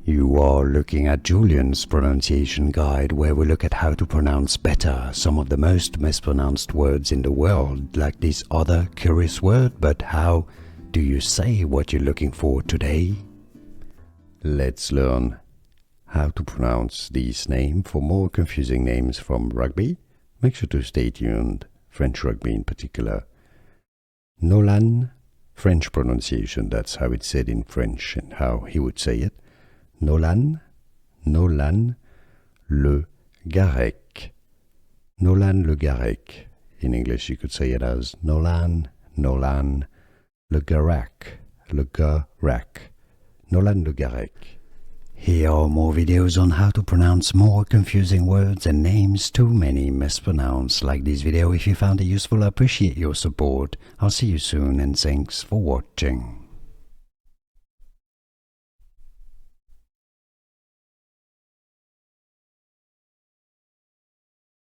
You are looking at Julian's pronunciation guide, where we look at how to pronounce better some of the most mispronounced words in the world, like this other curious word. But how do you say what you're looking for today? Let's learn how to pronounce this name. For more confusing names from rugby, make sure to stay tuned, French rugby in particular. Nolann, French pronunciation, that's how it's said in French and how he would say it. Nolann Le Garrec. Nolann Le Garrec. In English you could say it as Nolann Le Garrec. Nolann Le Garrec. Here are more videos on how to pronounce more confusing words and names too many mispronounced. Like this video if you found it useful. I appreciate your support. I'll see you soon and thanks for watching.